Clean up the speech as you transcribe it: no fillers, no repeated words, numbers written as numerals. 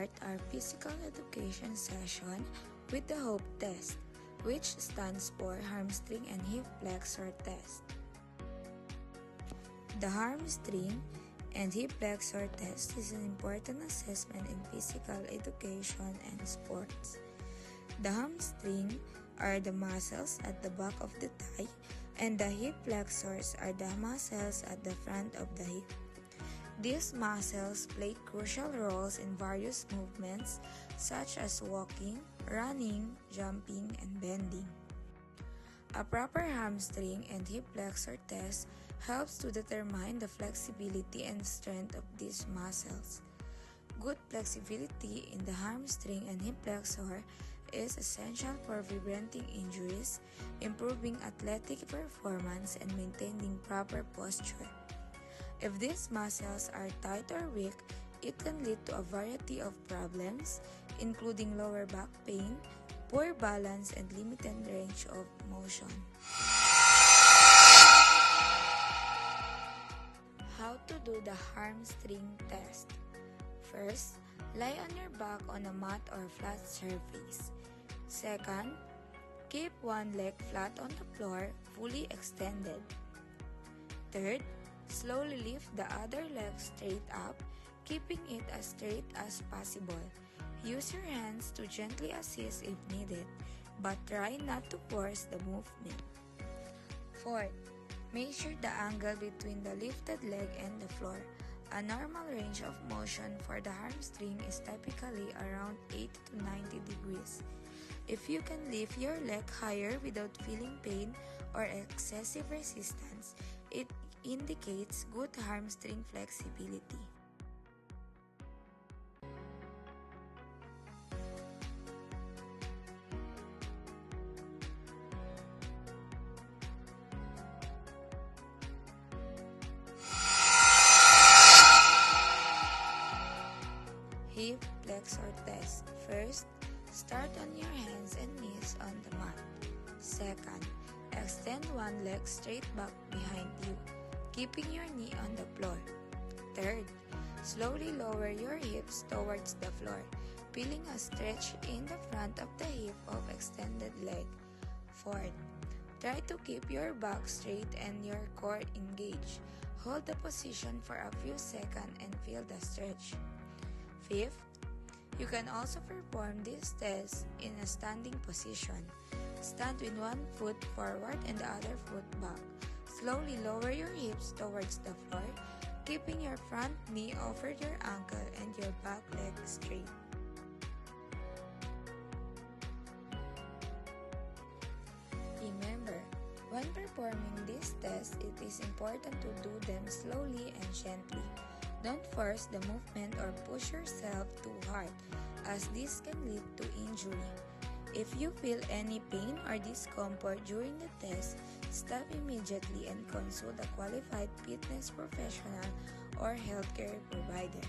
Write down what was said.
start our physical education session with the HOPE test, which stands for Hamstring and Hip Flexor Test. The hamstring and hip flexor test is an important assessment in physical education and sports. The hamstring are the muscles at the back of the thigh, and the hip flexors are the muscles at the front of the hip. These muscles play crucial roles in various movements such as walking, running, jumping, and bending. A proper hamstring and hip flexor test helps to determine the flexibility and strength of these muscles. Good flexibility in the hamstring and hip flexor is essential for preventing injuries, improving athletic performance, and maintaining proper posture. If these muscles are tight or weak, it can lead to a variety of problems, including lower back pain, poor balance, and limited range of motion. How to do the hamstring test? First, lie on your back on a mat or flat surface. Second, keep one leg flat on the floor, fully extended. Third, slowly lift the other leg straight up, keeping it as straight as possible. Use your hands to gently assist if needed, but try not to force the movement. Fourth, measure the angle between the lifted leg and the floor. A normal range of motion for the hamstring is typically around 80 to 90 degrees. If you can lift your leg higher without feeling pain or excessive resistance, it indicates good hamstring flexibility. Hip flexor test. First, start on your hands and knees on the mat. Second, extend one leg straight back behind you, keeping your knee on the floor. Third, slowly lower your hips towards the floor, feeling a stretch in the front of the hip of extended leg. Fourth, try to keep your back straight and your core engaged. Hold the position for a few seconds and feel the stretch. Fifth, you can also perform this test in a standing position. Stand with one foot forward and the other foot back. Slowly lower your hips towards the floor, keeping your front knee over your ankle and your back leg straight. Remember, when performing this test, it is important to do them slowly and gently. Don't force the movement or push yourself too hard, as this can lead to injury. If you feel any pain or discomfort during the test, stop immediately and consult a qualified fitness professional or healthcare provider.